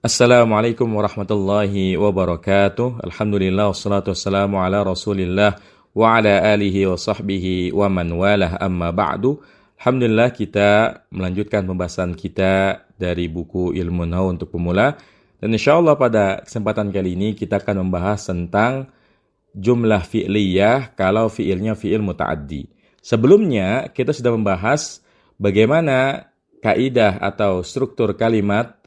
Assalamualaikum warahmatullahi wabarakatuh. Alhamdulillah wassalatu wassalamu ala Rasulillah wa ala alihi wa sahbihi wa man walah amma ba'du. Alhamdulillah kita melanjutkan pembahasan kita dari buku Ilmu Nahwu untuk pemula, dan insyaallah pada kesempatan kali ini kita akan membahas tentang jumlah fi'liyah kalau fi'ilnya fi'il muta'addi. Sebelumnya kita sudah membahas bagaimana kaidah atau struktur kalimat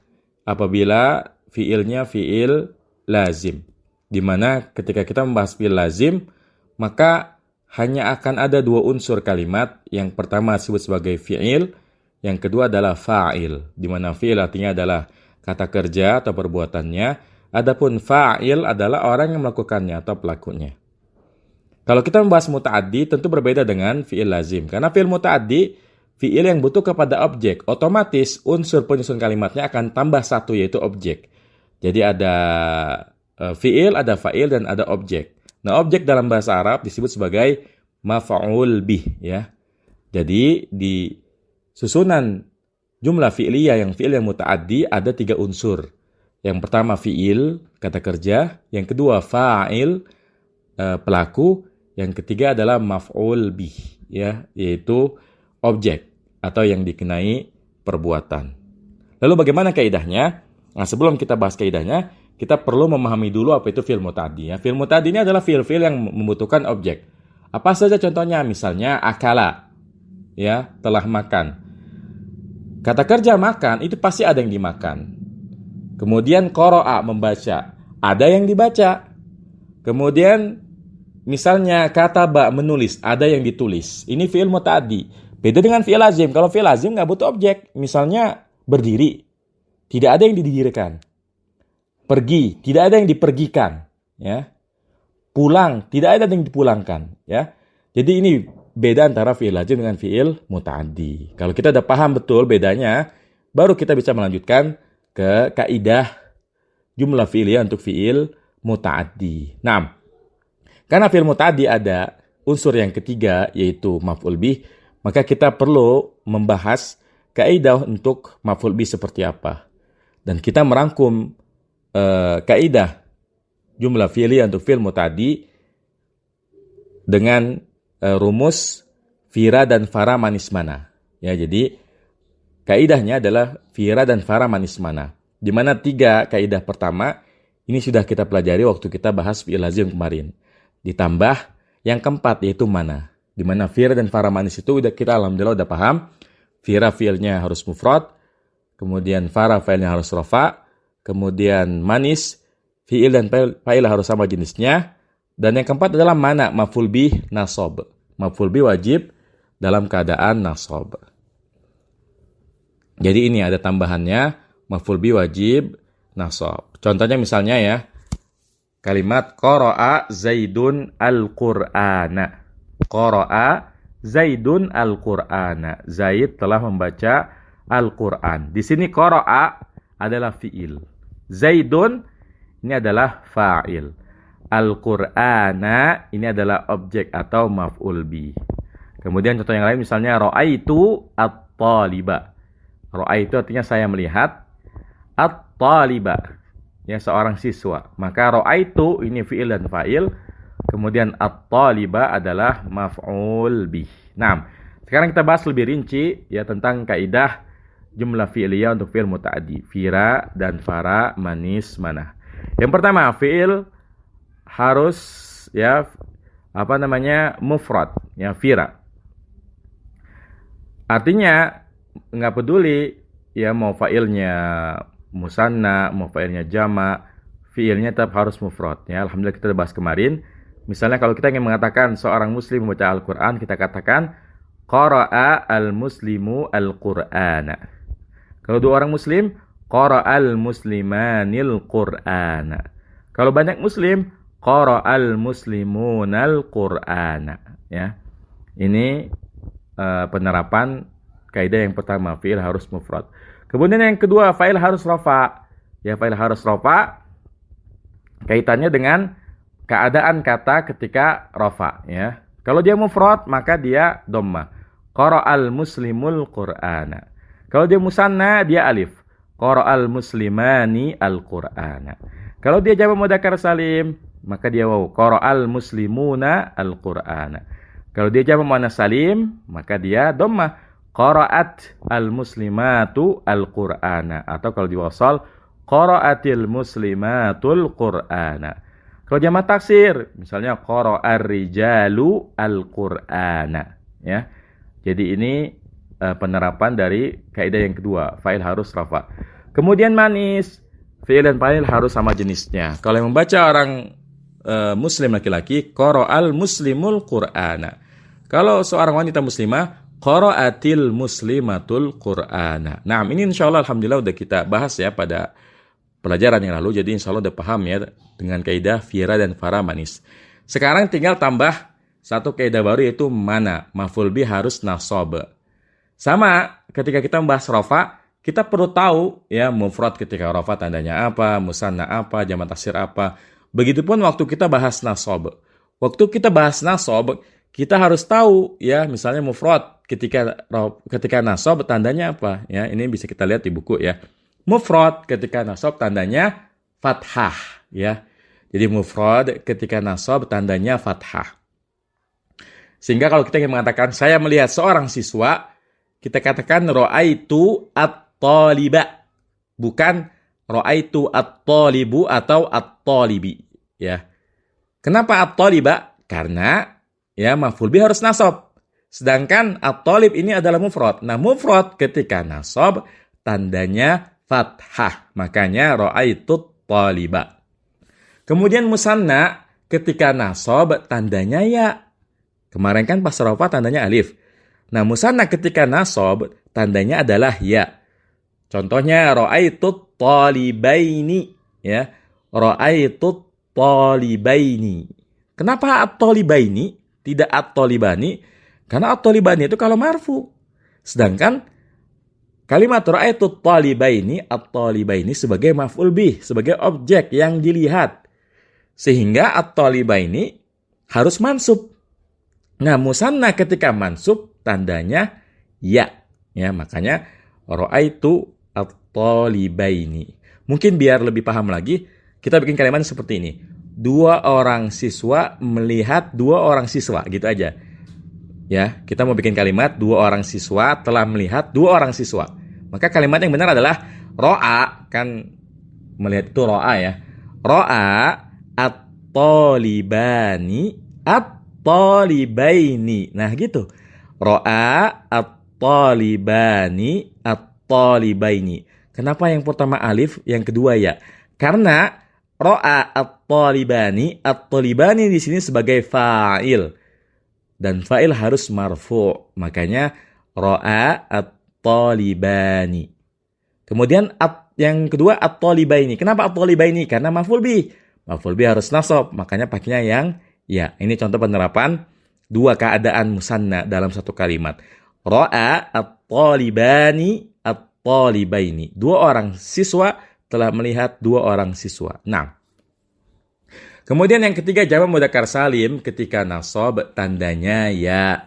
apabila fiilnya fiil lazim, di mana ketika kita membahas fiil lazim, maka hanya akan ada dua unsur kalimat. Yang pertama disebut sebagai fiil, yang kedua adalah fa'il, di mana fiil artinya adalah kata kerja atau perbuatannya, adapun fa'il adalah orang yang melakukannya atau pelakunya. Kalau kita membahas muta'addi tentu berbeda dengan fiil lazim, karena fiil muta'addi fiil yang butuh kepada objek, otomatis unsur penyusun kalimatnya akan tambah satu, yaitu objek. Jadi ada fiil, ada fa'il, dan ada objek. Nah, objek dalam bahasa Arab disebut sebagai maf'ul bih, ya. Jadi di susunan jumlah fi'liyah yang fiil yang muta'addi ada tiga unsur. Yang pertama fiil, kata kerja. Yang kedua fa'il, pelaku. Yang ketiga adalah maf'ul bih, ya, yaitu objek atau yang dikenai perbuatan. Lalu bagaimana kaidahnya? Nah, sebelum kita bahas kaidahnya, kita perlu memahami dulu apa itu fi'il muta'addi. Ya. Fi'il muta'addi ini adalah fi'il-fi'il yang membutuhkan objek. Apa saja contohnya? Misalnya akala, ya, telah makan. Kata kerja makan itu pasti ada yang dimakan. Kemudian qara'a, membaca, ada yang dibaca. Kemudian misalnya kataba, menulis, ada yang ditulis. Ini fi'il muta'addi. Beda dengan fi'il lazim. Kalau fi'il lazim nggak butuh objek. Misalnya berdiri, tidak ada yang didirikan. Pergi, tidak ada yang dipergikan. Ya. Pulang, tidak ada yang dipulangkan. Ya. Jadi ini beda antara fi'il lazim dengan fi'il muta'addi. Kalau kita udah paham betul bedanya, baru kita bisa melanjutkan ke kaidah jumlah fi'liyah untuk fi'il muta'addi. Nah, karena fi'il muta'addi ada unsur yang ketiga, yaitu maf'ul bih, maka kita perlu membahas kaidah untuk maf'ul bih seperti apa. Dan kita merangkum kaidah jumlah fi'liyah untuk fi'il muta'addi dengan rumus fira dan fara manis mana. Ya, jadi kaidahnya adalah fira dan fara manis mana. Di mana tiga kaidah pertama ini sudah kita pelajari waktu kita bahas fi'il lazim kemarin. Ditambah yang keempat, yaitu mana. Di mana fira dan fara manis itu kita alhamdulillah udah paham. Fira fiilnya harus mufrad, kemudian fara fiilnya harus rafa, kemudian manis fiil dan fa'il harus sama jenisnya, dan yang keempat adalah mana, maf'ul bih nasab. Maf'ul bih wajib dalam keadaan nasab. Jadi ini ada tambahannya, maf'ul bih wajib nasab. Contohnya misalnya ya, kalimat qara'a Zaidun al-Qur'ana. Qara'a Zaidun al-Qur'ana. Zaid telah membaca Al-Qur'an. Di sini qara'a adalah fi'il. Zaidun ini adalah fa'il. Al-Qur'ana ini adalah objek atau maf'ul bih. Kemudian contoh yang lain misalnya ra'aitu at-taliba. Ra'aitu artinya saya melihat. At-taliba, ya, seorang siswa. Maka ra'aitu ini fi'il dan fa'il. Kemudian at-taliba adalah maf'ul bih. Nah, sekarang kita bahas lebih rinci ya tentang kaidah jumlah fi'liyah untuk fi'il muta'addi, fira dan fara manis mana. Yang pertama, fi'il harus ya mufrad, ya, fira. Artinya nggak peduli ya mau fa'ilnya musanna, mau fa'ilnya jama', fi'ilnya tetap harus mufrad. Ya, alhamdulillah kita bahas kemarin. Misalnya kalau kita ingin mengatakan seorang muslim membaca Al-Quran, kita katakan qara'a al-muslimu al-Qur'ana. Kalau dua orang muslim, qara'al muslimanil Qur'ana. Kalau banyak muslim, qara'al muslimunal Qur'ana. Ya. Ini penerapan kaidah yang pertama, fi'il harus mufrad. Kemudian yang kedua, fa'il harus rafa. Ya, fa'il harus rafa kaitannya dengan keadaan kata ketika rafa, ya. Kalau dia mufrad maka dia dhamma. Qara'al muslimul Qur'ana. Kalau dia musanna dia alif. Qara'al muslimani al-Qur'ana. Kalau dia jamak mudzakkar salim, maka dia waw. Qara'al muslimuna al-Qur'ana. Kalau dia jamak muannats salim, maka dia dhammah. Qara'at al-muslimatu al-Qur'ana. Atau kalau diwasal, qara'atil muslimatul Qur'ana. Kalau jamak taksir, misalnya qara'ar rijalu al-Qur'ana, ya. Jadi ini penerapan dari kaidah yang kedua, fa'il harus rafa. Kemudian manis, fi'il dan fa'il harus sama jenisnya. Kalau yang membaca orang muslim laki-laki, qara'al muslimul Qur'ana. Kalau seorang wanita muslimah, qara'atil muslimatul Qur'ana. Nah, ini insyaallah alhamdulillah udah kita bahas ya pada pelajaran yang lalu, jadi insya Allah udah paham ya dengan kaidah fi'ra dan fara manis. Sekarang tinggal tambah satu kaidah baru yaitu mana. Maf'ul bih harus nasab. Sama ketika kita membahas rafa, kita perlu tahu ya mufrad ketika rafa tandanya apa, musanna apa, jamak taksir apa. Begitupun waktu kita bahas nasab. Waktu kita bahas nasab, kita harus tahu ya misalnya mufrad ketika nasab tandanya apa ya. Ini bisa kita lihat di buku ya. Mufrad ketika nasab tandanya fathah ya. Jadi mufrad ketika nasab tandanya fathah. Sehingga kalau kita ingin mengatakan saya melihat seorang siswa, kita katakan ra'aitu at-taliba. Bukan ra'aitu at-talibu atau at-talibi ya. Kenapa at-taliba? Karena ya maf'ul bih harus nasab. Sedangkan at-talib ini adalah mufrad. Nah, mufrad ketika nasab tandanya fathah. Makanya ra'aitut taliba. Kemudian musanna ketika nasab tandanya ya. Kemarin kan pas rafa tandanya alif. Nah, musanna ketika nasab tandanya adalah ya. Contohnya ra'aitut talibaini ya. Ra'aitut talibaini. Kenapa at-talibaini tidak at-talibani? Karena at-talibani itu kalau marfu. Sedangkan kalimat ra'aitut talibaini, at-talibaini sebagai maf'ul bih, sebagai objek yang dilihat. Sehingga at-talibaini harus mansub. Nah, musanna ketika mansub tandanya ya. Ya, makanya ra'aitu at-talibaini. Mungkin biar lebih paham lagi, kita bikin kalimat seperti ini. 2 orang siswa melihat 2 orang siswa, gitu aja. Ya, kita mau bikin kalimat 2 orang siswa telah melihat 2 orang siswa. Maka kalimat yang benar adalah ro'a, kan melihat itu ro'a ya. Ro'a at-talibani at-talibaini. Nah, gitu. Ro'a at-talibani at-talibaini. Kenapa yang pertama alif, yang kedua ya? Karena ro'a at-talibani at-talibani di sini sebagai fa'il. Dan fa'il harus marfu'. Makanya ro'a at-talibani. Kemudian yang kedua at-talibaini. Kenapa at-talibaini? Karena maf'ul bih. Maf'ul bih harus nasab. Makanya pakainya yang ya. Ini contoh penerapan 2 keadaan musanna dalam satu kalimat. Ro'a at-talibani at-talibaini. 2 orang siswa telah melihat 2 orang siswa. Nah, kemudian yang ketiga jamak mudzakkar salim ketika nasab tandanya ya.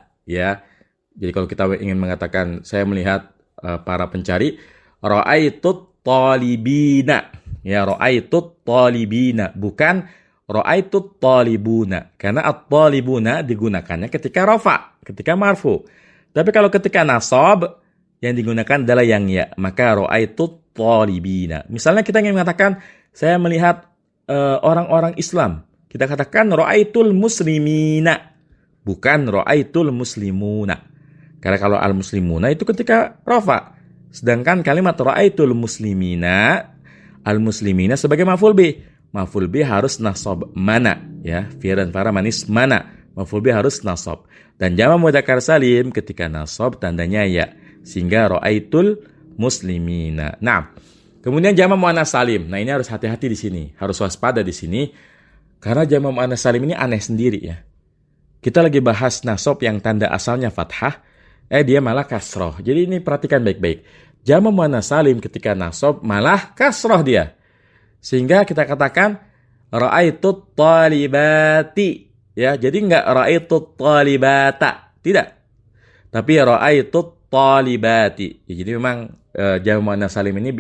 Jadi kalau kita ingin mengatakan saya melihat para pencari, ra'aitut talibina. Ya, ra'aitut talibina, bukan ra'aitut talibuna. Karena at-talibuna digunakannya ketika rafa, ketika marfu. Tapi kalau ketika nasab yang digunakan adalah yang ya, maka ra'aitut talibina. Misalnya kita ingin mengatakan saya melihat orang-orang Islam. Kita katakan ra'aitul muslimina, bukan ra'aitul muslimuna. Karena kalau al-muslimuna itu ketika rafa. Sedangkan kalimat ra'aitul muslimina, al-muslimina sebagai maf'ul bih. Maf'ul bih harus nasab mana ya, fi'il dan fa'il manis mana. Maf'ul bih harus nasab. Dan jamak mudzakkar salim ketika nasab tandanya ya. Sehingga ra'aitul muslimina. Nah, kemudian jamak muannats salim. Nah, ini harus hati-hati di sini, harus waspada di sini karena jamak muannats salim ini aneh sendiri ya. Kita lagi bahas nasab yang tanda asalnya fathah, dia malah kasroh. Jadi ini perhatikan baik-baik. Jamak muannats salim ketika nasab malah kasroh dia. Sehingga kita katakan ra'aitut talibati. Ya, jadi enggak ra'aitut talibata, tidak. Tapi ra'aitut talibati. Ya, jadi memang jamak muannats salim ini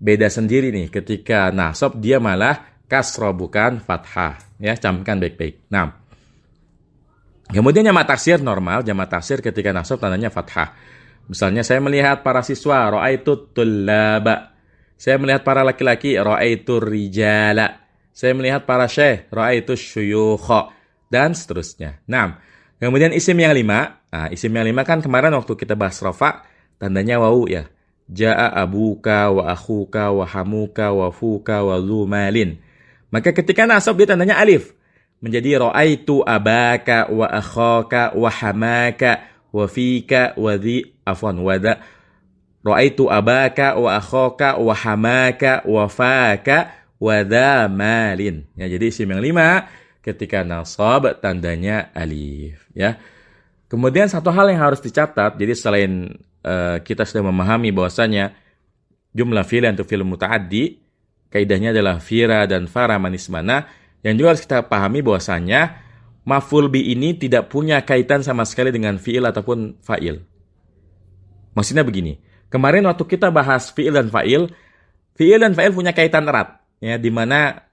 beda sendiri nih. Ketika nasab dia malah kasroh bukan fathah. Ya, camkan baik-baik. Nah, kemudian jamak taksir normal, jamak taksir ketika nasab tandanya fathah. Misalnya saya melihat para siswa, ra'aitu tullaba. Saya melihat para laki-laki, ra'aitu rijala. Saya melihat para syekh, ra'aitu syuyukha, dan seterusnya. Nah, kemudian isim yang 5. Nah, isim yang 5 kan kemarin waktu kita bahas rafa, tandanya wawu ya. Ja'a abuka wa akhuka wa hamuka wa fuka wa zumalin. Maka ketika nasab dia tandanya alif. Menjadi ra'aitu abaka wa akhaka wa hamaka wa fika wa dhi afwan wada. Ra'aitu abaka wa akhaka wa hamaka wa faka wa dha malin. Ya, jadi isim yang 5 ketika nasab tandanya alif ya. Kemudian satu hal yang harus dicatat, jadi selain kita sudah memahami bahwasanya jumlah fi'il untuk fi'il muta'addi, kaidahnya adalah fira dan fara manis mana, yang juga harus kita pahami bahwasanya maf'ul bi ini tidak punya kaitan sama sekali dengan fi'il ataupun fa'il. Maksudnya begini, kemarin waktu kita bahas fi'il dan fa'il punya kaitan erat, ya, di mana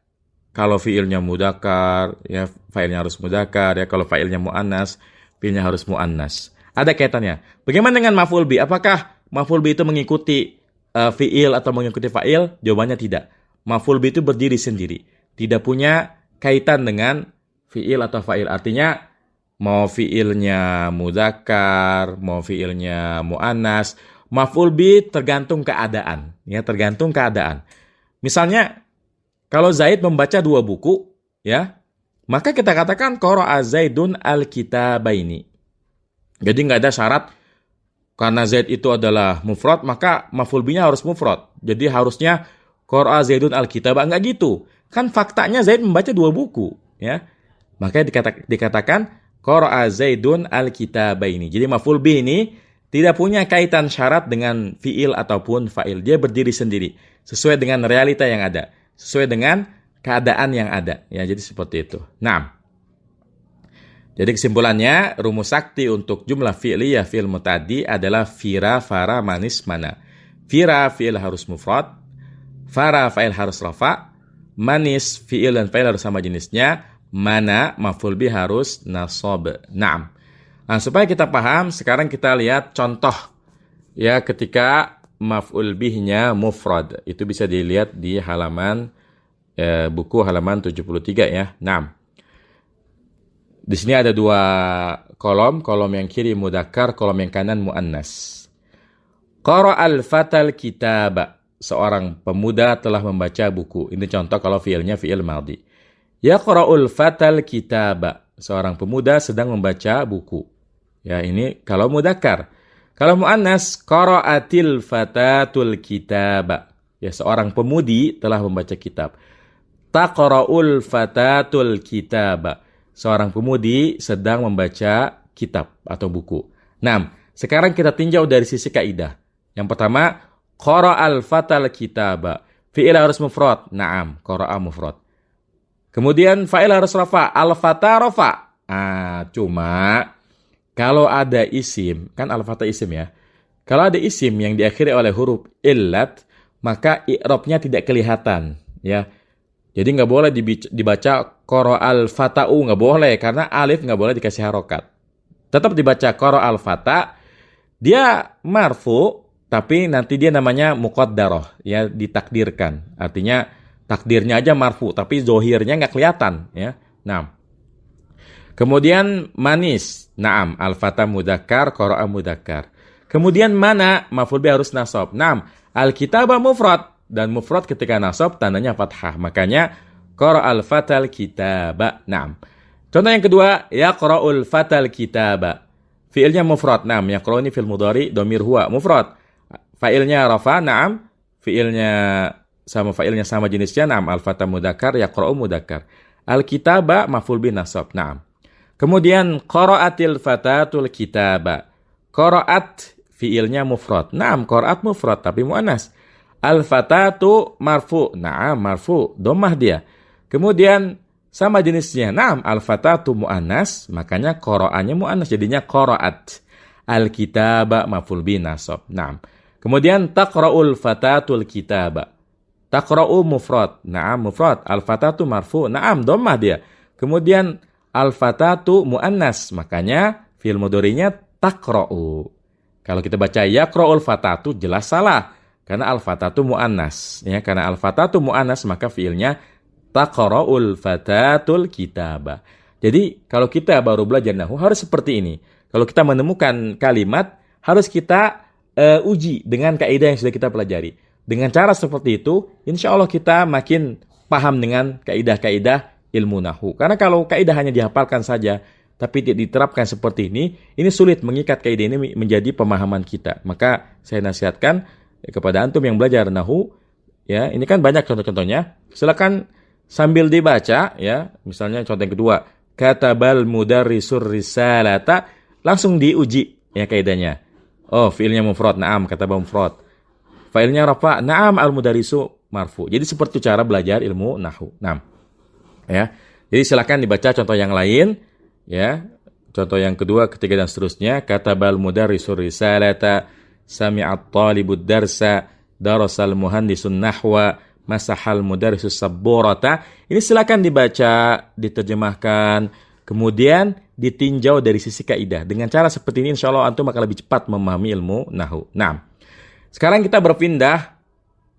kalau fi'ilnya mudzakkar, ya fa'ilnya harus mudzakkar, ya kalau fa'ilnya muannas, fi'ilnya harus muannas. Ada kaitannya. Bagaimana dengan maf'ul bi? Apakah maf'ul bi itu mengikuti fi'il atau mengikuti fa'il? Jawabannya tidak. Maf'ul bi itu berdiri sendiri. Tidak punya kaitan dengan fi'il atau fa'il. Artinya mau fi'ilnya mudzakkar, mau fi'ilnya muannas, maf'ul bi tergantung keadaan, ya, tergantung keadaan. Misalnya kalau Zaid membaca 2 buku, ya, maka kita katakan qara'a Zaidun al-kitabaini. Jadi nggak ada syarat karena Zaid itu adalah mufrad, maka maf'ul binya harus mufrad. Jadi harusnya qara'a Zaidun al-kitaba, nggak gitu. Kan faktanya Zaid membaca 2 buku, ya. Makanya dikatakan qara'a Zaidun al-kitabaini. Jadi maf'ul bih ini tidak punya kaitan syarat dengan fi'il ataupun fa'il. Dia berdiri sendiri sesuai dengan realita yang ada, sesuai dengan keadaan yang ada. Ya, jadi seperti itu. Nah, jadi kesimpulannya, rumus sakti untuk jumlah fi'liyah fi'il muta'addi adalah fira, fara, manis, mana. Fira, fi'il harus mufrad. Fara, fa'il harus rafa. Manis, fi'il dan fa'il harus sama jenisnya. Mana, maf'ul bih harus nasab. Naam. Nah, supaya kita paham, sekarang kita lihat contoh. Ya, ketika maf'ul bihnya mufrad. Itu bisa dilihat di halaman buku halaman 73 ya. Naam. Di sini ada 2 kolom yang kiri mudzakkar, kolom yang kanan muannas. Qara'al fatal kitaba. Seorang pemuda telah membaca buku. Ini contoh kalau fi'ilnya fi'il madhi. Yaqra'ul fatal kitaba. Seorang pemuda sedang membaca buku. Ya, ini kalau mudzakkar. Kalau muannas, qara'atil fatatul kitaba. Ya, seorang pemudi telah membaca kitab. Taqra'ul fatatul kitaba. Seorang pemudi sedang membaca kitab atau buku. Nah, sekarang kita tinjau dari sisi kaidah. Yang pertama, qara'al fatal kitaba. Fi'il harus mufrad. Naam, qara'a mufrad. Kemudian fa'il harus rafa. Al-fata rafa. Cuma kalau ada isim, kan al-fata isim ya. Kalau ada isim yang diakhiri oleh huruf illat, maka i'rabnya tidak kelihatan, ya. Jadi nggak boleh dibaca qara'al fata'u, nggak boleh, karena alif nggak boleh dikasih harokat. Tetap dibaca qara'al fata', dia marfu, tapi nanti dia namanya muqaddarah, ya, ditakdirkan. Artinya takdirnya aja marfu, tapi zohirnya nggak kelihatan, ya. Nah, kemudian manis, naam, al-fata mudzakkar, qara'a mudzakkar. Kemudian mana, maf'ul bih harus nasab. Naam, al-kitaba mufrad. Dan mufrad ketika nasab tandanya fathah. Makanya qara'al fatal kitaba. Naam. Contoh yang kedua, yaqra'ul fatal kitaba. Fi'ilnya mufrad. Naam, yaqra' ini fi'il mudhari dhamir huwa mufrad. Fa'ilnya rafa, naam. Fi'ilnya sama jenisnya, naam. Al-fata mudzakkar, yaqra'u mudzakkar. Al-kitaba maf'ul bih nasab. Naam. Kemudian qara'atil fatatul kitaba. Qara'at fi'ilnya mufrad. Naam, qara'at mufrad tapi muannas. Al-fatatu marfu. Naam, marfu. Dhammah dia. Kemudian sama jenisnya. Naam, al-fatatu muannas. Makanya qara'anya muannas. Jadinya qara'at. Al-kitaba maf'ul bih nasab. Naam. Kemudian taqra'ul fatatul kitaba. Taqra'u mufrad. Naam mufrad. Al-fatatu marfu. Naam dhammah dia. Kemudian al-fatatu muannas. Makanya fi'il mudhari'nya taqra'u. Kalau kita baca yaqra'ul fatatu jelas salah. Karena al-fatatu muannas. Ya, karena al-fatatu muannas maka fi'ilnya taqra'ul fatatul kitaba. Jadi kalau kita baru belajar nahwu harus seperti ini. Kalau kita menemukan kalimat harus kita uji dengan kaidah yang sudah kita pelajari. Dengan cara seperti itu, insya Allah kita makin paham dengan kaidah-kaidah ilmu nahwu. Karena kalau kaidah hanya dihafalkan saja, tapi tidak diterapkan seperti ini sulit mengikat kaidah ini menjadi pemahaman kita. Maka saya nasihatkan kepada antum yang belajar nahwu, ya ini kan banyak contoh-contohnya. Silakan sambil dibaca, ya misalnya contoh yang kedua, katabal mudarrisur risalata, langsung diuji ya kaidahnya. Oh, fiilnya mufrad, na'am, kataba mufrad. Failnya rafa, na'am al-mudarisu marfu. Jadi seperti cara belajar ilmu nahwu. Naam. Ya. Jadi silakan dibaca contoh yang lain, ya. Contoh yang kedua, ketiga dan seterusnya. Katabal mudarisu risalata, sami'at talibud darsa, darasal muhandisun nahwa, masahal mudarisu sabburata. Ini silakan dibaca, diterjemahkan, kemudian ditinjau dari sisi kaidah. Dengan cara seperti ini insyaallah antum akan lebih cepat memahami ilmu nahwu. Naam. Sekarang kita berpindah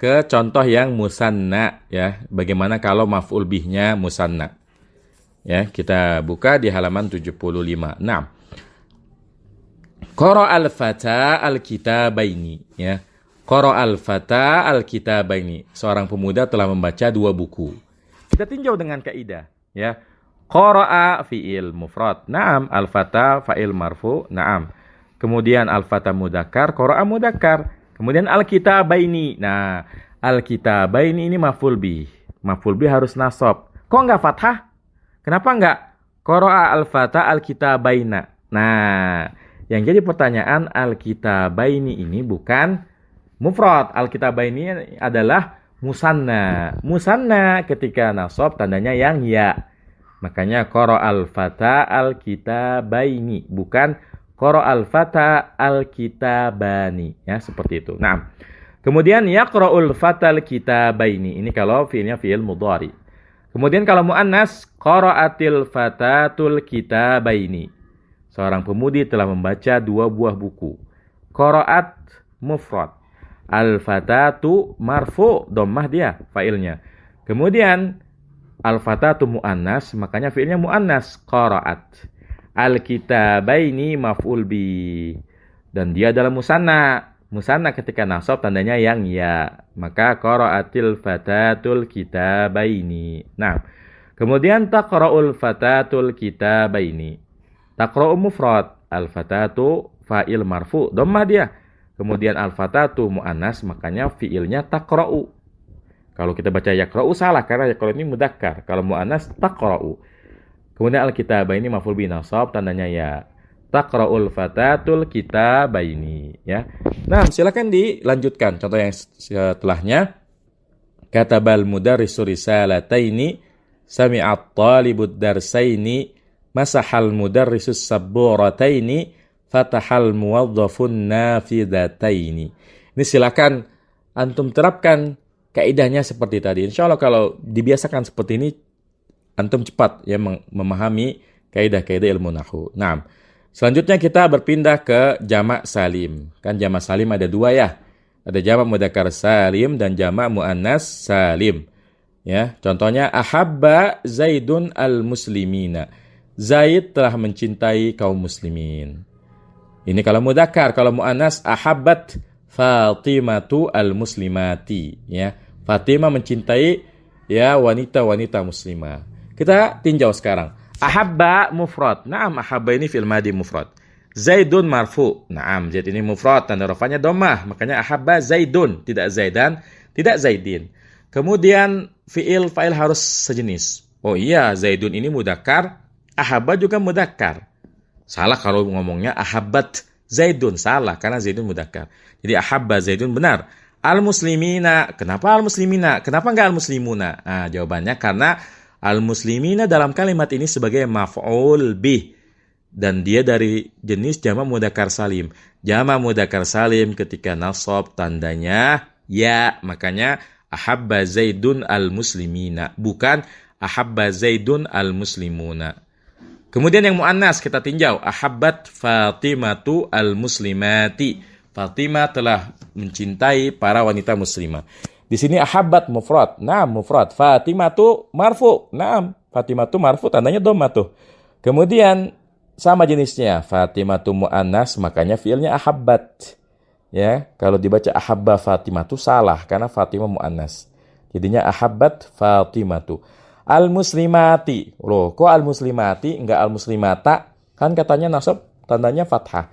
ke contoh yang musanna, ya. Bagaimana kalau maf'ul bihnya musanna? Ya, kita buka di halaman 75. Nah, qara al-fata al-kitabaini, ya. Qara al-fata al-kitabaini. Seorang pemuda telah membaca 2 buku. Kita tinjau dengan kaidah, ya. Qara'a fi'il mufrad. Naam, al-fata fa'il marfu. Naam. Kemudian al-fata mudzakkar, qara'a mudzakkar. Kemudian al-kitabaini. Nah, al-kitabaini ini maf'ul bih. Maf'ul bih harus nasab. Kok enggak fathah? Kenapa enggak? Qara'a al-fata al-kitabaina. Nah, yang jadi pertanyaan al-kitabaini ini bukan mufrad. Al-kitabaini adalah musanna. Musanna ketika nasab tandanya yang ya. Makanya qara'a al-fata al-kitabaini, bukan qara'a al-fata al-kitabani, ya seperti itu. Nah, kemudian yaqra'ul fatal kitabaini. Ini kalau fiilnya fiil mudhari. Kemudian kalau muannas qara'atil fatatul kitabaini. Seorang pemudi telah membaca 2 buah buku. Qara'at mufrad. Al-fatatu marfu, dhammah dia failnya. Kemudian al-fatatu muannas, makanya fiilnya muannas qara'at. Al-kitabaini maf'ul bi. Dan dia adalah musanna. Musanna ketika nasab tandanya yang ya. Maka qara'atil fatatul kitabaini. Nah, kemudian taqra'ul fatatul kitabaini. Taqra'u mufrad. Al-fatatu fa'il marfu, dhammah dia. Kemudian al-fatatu muannas, makanya fiilnya taqra'u. Kalau kita baca yaqra'u salah karena yaqra'u ini mudzakkar. Kalau muannas taqra'u. Kemudian al-kitabaini maf'ul bi nasab tandanya ya. Taqra'ul fatatul kitabaini, ya. Nah, silakan dilanjutkan contoh yang setelahnya. Katabal mudarrisu risalataini, sami'at talibud darsaini, masahal mudarrisu sabburataini, fatahal muwazzafun nafidataini. Ini silakan antum terapkan kaidahnya seperti tadi. Insyaallah kalau dibiasakan seperti ini antum cepat ya memahami kaidah-kaidah ilmu nahwu. Nah, selanjutnya kita berpindah ke jamak salim. Kan jamak salim ada 2 ya. Ada jamak mudzakkar salim dan jamak muannas salim. Ya, contohnya ahabba Zaidun al-muslimina. Zaid telah mencintai kaum muslimin. Ini kalau mudzakkar, kalau muannas ahabbat Fatimatu al-muslimati, ya. Fatimah mencintai ya wanita-wanita muslimah. Kita tinjau sekarang. Ahabba mufrad. Naam, ahabba ini fi'il madhi mufrad. Zaidun marfu. Naam, Zaid ini mufrad, tanda rafanya dhammah. Makanya ahabba Zaidun, tidak Zaidan, tidak Zaidin. Kemudian fi'il fa'il harus sejenis. Oh iya, Zaidun ini mudzakkar, ahabba juga mudzakkar. Salah kalau ngomongnya ahabbat Zaidun, salah karena Zaidun mudzakkar. Jadi ahabba Zaidun benar. Al-muslimina. Kenapa al-muslimina? Kenapa enggak al-muslimuna? Nah, jawabannya karena al-muslimina dalam kalimat ini sebagai maf'ul bih. Dan dia dari jenis jamak mudzakkar salim. Jamak mudzakkar salim ketika nasab tandanya ya. Makanya Ahabba Zaidun al-muslimina, bukan ahabba Zaidun al-muslimuna. Kemudian yang muannas kita tinjau, ahabbat Fatimatu al-muslimati. Fatimah telah mencintai para wanita muslimah. Di sini ahabbat mufrad. Naam mufrad. Fatimatu marfu. Naam, Fatimatu marfu tandanya dhamma tuh. Kemudian sama jenisnya, Fatimatu muannas makanya fiilnya ahabbat. Ya, kalau dibaca ahabba Fatimatu salah karena Fatimah muannas. Jadinya ahabbat Fatimatu. Al-muslimati. Loh, kok al-muslimati enggak al-muslimata? Kan katanya nasab tandanya fathah.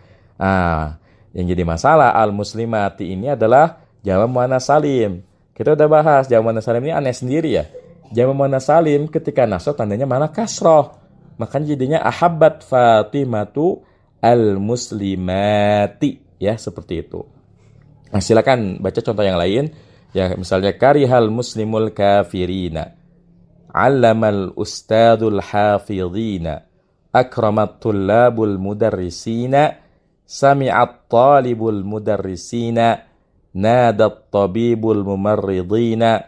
Yang jadi masalah al-muslimati ini adalah jamak muannas salim. Kita udah bahas jamak muannas salim ini aneh sendiri ya. Jamak muannas salim ketika nasab tandanya mana kasroh. Makanya jadinya ahabbat Fatimatu al-muslimati. Ya, seperti itu. Nah, silakan baca contoh yang lain. Ya, misalnya karihal muslimul kafirina. Allamal ustadul hafidhina. Akramat tullabul mudarrisina. Sami'at talibul mudarrisina. Nadat tabibul mumarridina.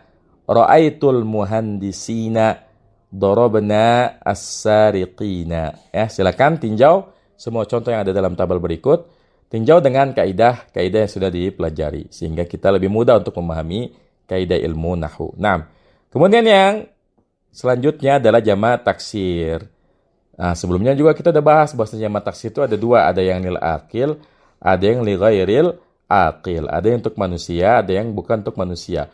Ra'aitul muhandisina. Darabna as-sariqina. Ya, silakan tinjau semua contoh yang ada dalam tabel berikut. Tinjau dengan kaidah yang sudah dipelajari sehingga kita lebih mudah untuk memahami kaidah ilmu nahwu. Nah, kemudian yang selanjutnya adalah jamak taksir. Nah, sebelumnya juga kita udah bahas bahwa jamak taksir itu ada dua, ada yang lil aqil, ada yang li ghairil aqil. Ada yang untuk manusia, ada yang bukan untuk manusia.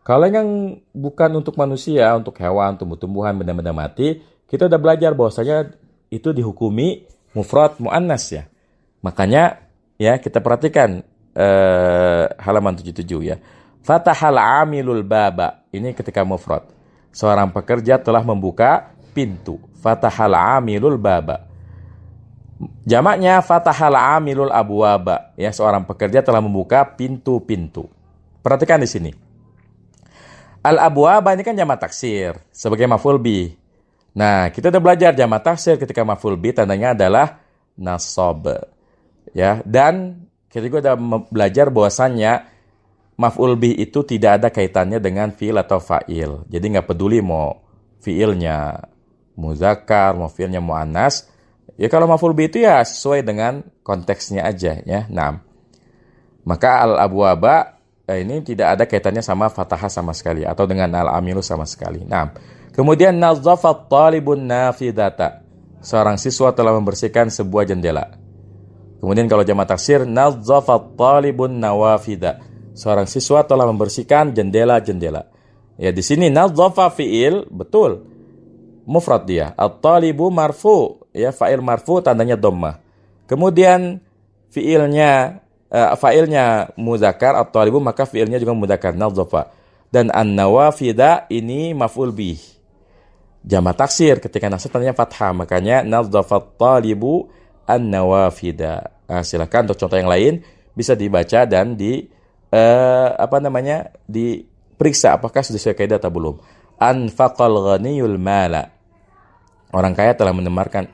Kalau yang bukan untuk manusia, untuk hewan, tumbuh-tumbuhan, benda-benda mati, kita udah belajar bahwasanya itu dihukumi mufrad muannas ya. Makanya ya, kita perhatikan halaman 77 ya. Fatahal amilul baba. Ini ketika mufrad. Seorang pekerja telah membuka pintu. Fatahal amilul baba. Jamaknya fatahal amilul abwaba. Ya, seorang pekerja telah membuka pintu-pintu. Perhatikan di sini. Al-abwaba ini kan jamak taksir sebagai maf'ul bih. Nah, kita udah belajar jamak taksir ketika maf'ul bih tandanya adalah nasab. Ya, dan kita juga udah belajar bahwasannya maf'ul bih itu tidak ada kaitannya dengan fi'il atau fa'il. Jadi nggak peduli mau fi'ilnya muzakkar, mau fi'ilnya muannas. Ya kalau maf'ul bih itu ya sesuai dengan konteksnya aja ya. Nah, maka al-abwaba ini tidak ada kaitannya sama fathah sama sekali atau dengan al-amilu sama sekali. Nah, kemudian nazzafat talibun nafidata. Seorang siswa telah membersihkan sebuah jendela. Kemudian kalau jamak taksir, nazzafat talibun nawafida. Seorang siswa telah membersihkan jendela-jendela. Ya, di sini nazzafa fi'il, betul. Mufrad dia. At-talibu marfu, ya, fa'il marfu tandanya dhammah. Kemudian fa'ilnya muzakkar at-talibu, maka fi'ilnya juga muzakkar, nazzafa. Dan an-nawafida ini maf'ul bih. Jamak taksir ketika nasab tandanya fathah, makanya nazzafat talibu an-nawafida. Nah, silakan untuk contoh yang lain bisa dibaca dan diperiksa apakah sudah sesuai kaidah atau belum. Anfaqal ghaniyul mala. Orang kaya telah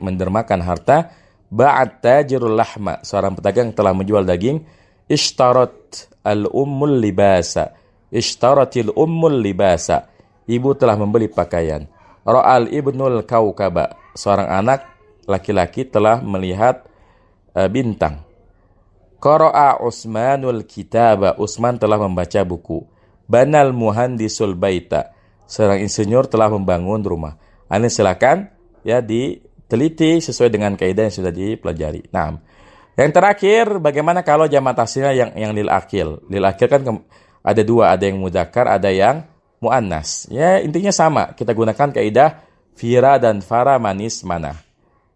mendermakan harta. Ba'at tajirul lahma. Seorang pedagang telah menjual daging. Ishtarat al-ummul libasa. Ishtaratil ummul libasa. Ibu telah membeli pakaian. Ra'al ibnul kaukaba. Seorang anak laki-laki telah melihat bintang. Qara'a Utsmanul kitaba. Utsman telah membaca buku. Banal muhandisul baita. Seorang insinyur telah membangun rumah. Ini silakan ya diteliti sesuai dengan kaidah yang sudah dipelajari. Nah, yang terakhir bagaimana kalau jamak taksirnya yang lil akil? Lil akil kan ada dua, ada yang mudzakkar, ada yang muannas. Ya, intinya sama. Kita gunakan kaidah fira dan fara manis mana.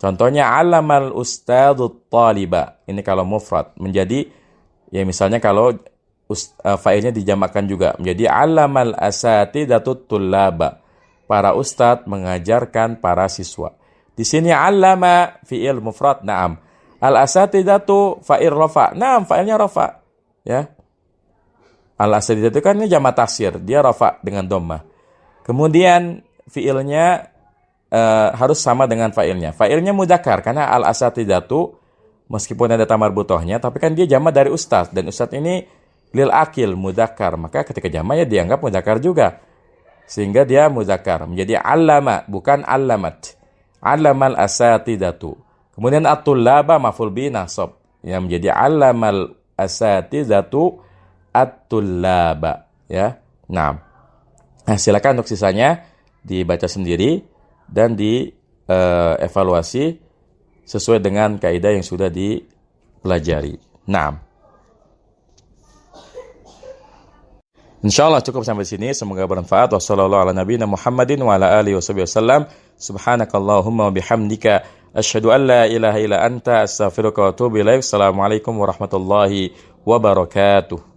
Contohnya alamal ustadzut taliba. Ini kalau mufrad menjadi ya misalnya kalau fa'ilnya dijamakkan juga menjadi alamal asatidatut tullaba. Para ustadz mengajarkan para siswa. Di sini alama fi'il mufrad, na'am. Al asatidatu fa'il rafa. Na'am, fa'ilnya rafa. Ya. Al asatidatu kan ini jamak taksir, dia rafa dengan dhammah. Kemudian fi'ilnya harus sama dengan fa'ilnya. Fa'ilnya mudzakkar karena al-asatidatu meskipun ada tamar butohnya, tapi kan dia jamak dari ustaz. Dan ustaz ini lil akil mudzakkar, maka ketika jamak ya dianggap mudzakkar juga. Sehingga dia mudzakkar, menjadi allama bukan allamat. Allamal asatidatu. Kemudian at-tullaba maf'ul bi nasab, yang menjadi allamal asatidatu at-tullaba, ya. Nah, silakan untuk sisanya dibaca sendiri dan dievaluasi sesuai dengan kaidah yang sudah dipelajari. Nah, insyaallah cukup sampai sini, semoga bermanfaat. Wassallallahu ala nabiyina Muhammadin wa ala alihi wasallam. Subhanakallahumma wa bihamdika asyhadu an la ilaha illa anta astaghfiruka wa atubu ilaik. Assalamualaikum warahmatullahi wabarakatuh.